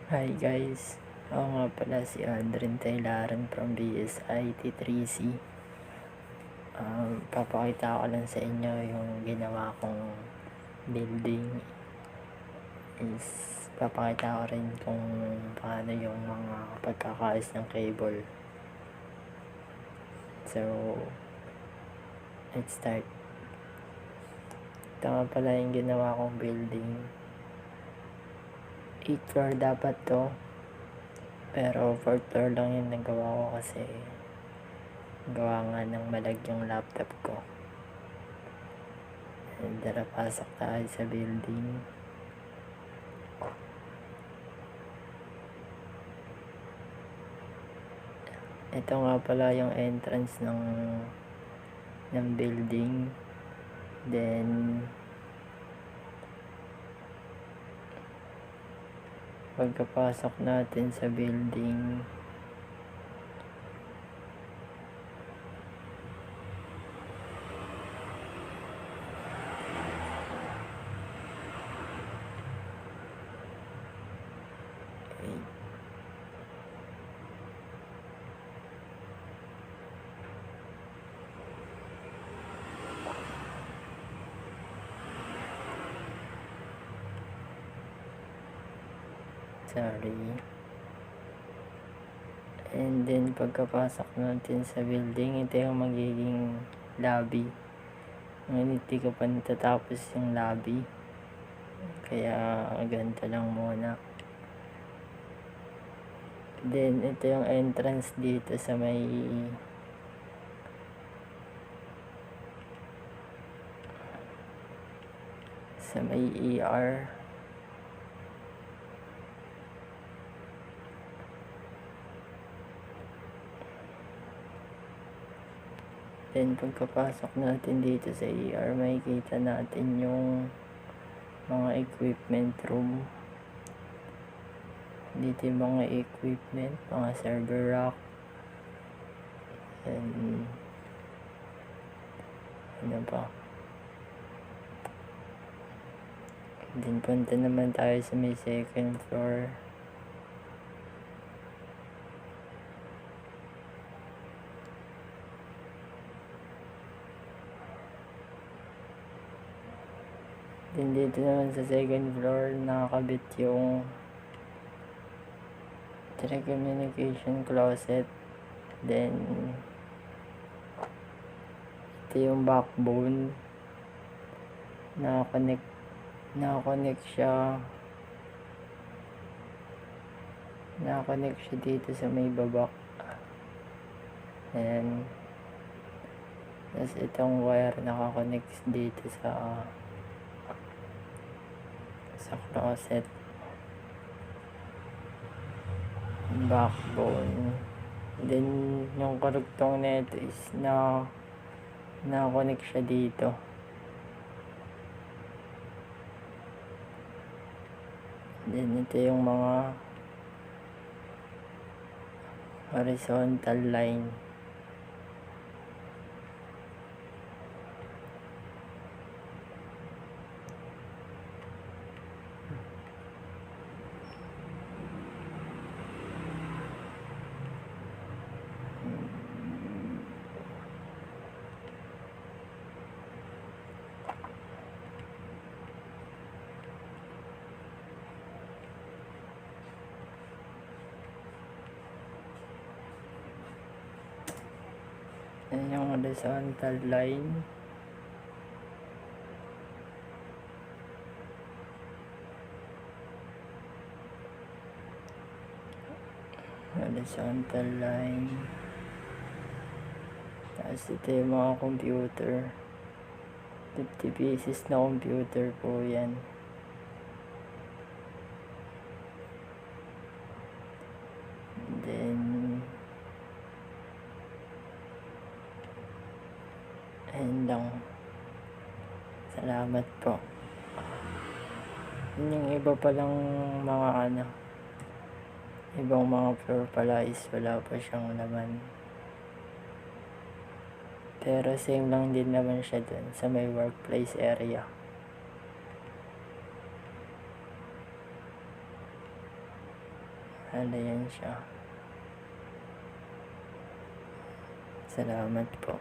Hi guys, ako nga pala si Adrian Taylaran from BSIT 3C. Papakita ko lang sa inyo yung ginawa kong building. Papakita ko rin kung paano yung mga pagkakaayos ng cable. So, let's start. Ito nga pala yung ginawa kong building. 8th floor dapat to, pero 4th floor lang yung nagawa ko kasi gawa nga ng malag yung laptop ko. And tara, pasok tayo sa building. Ito nga pala yung entrance ng building. Then pagkapasok natin sa building, and then pagkapasok natin sa building, ito yung magiging lobby. Ngayon hindi ko pa natatapos yung lobby, kaya ganito lang muna. Then ito yung entrance dito sa may ER. Then pagkapasok natin dito sa ER, makikita natin yung mga equipment room. Dito yung mga equipment, mga server rack, and ano pa. Then punta naman tayo sa may 2nd floor. Then dito naman sa 2nd floor, nakakabit yung telecommunication closet. Then ito yung backbone, nakakonect siya dito sa may babak. And tapos itong wire nakakonect dito sa closet, backbone. Then yung karugtong nito is na-connect siya dito. Then ito yung mga horizontal line. Yan yung horizontal line. Horizontal line. Tapos ito yung mga computer. 50 pieces na computer po yan. Then ayun lang. Salamat po. Yung iba palang mga ibang mga floor pala is wala pa siyang laman. Pero same lang din naman siya dun sa may workplace area. Sana yan siya. Salamat po.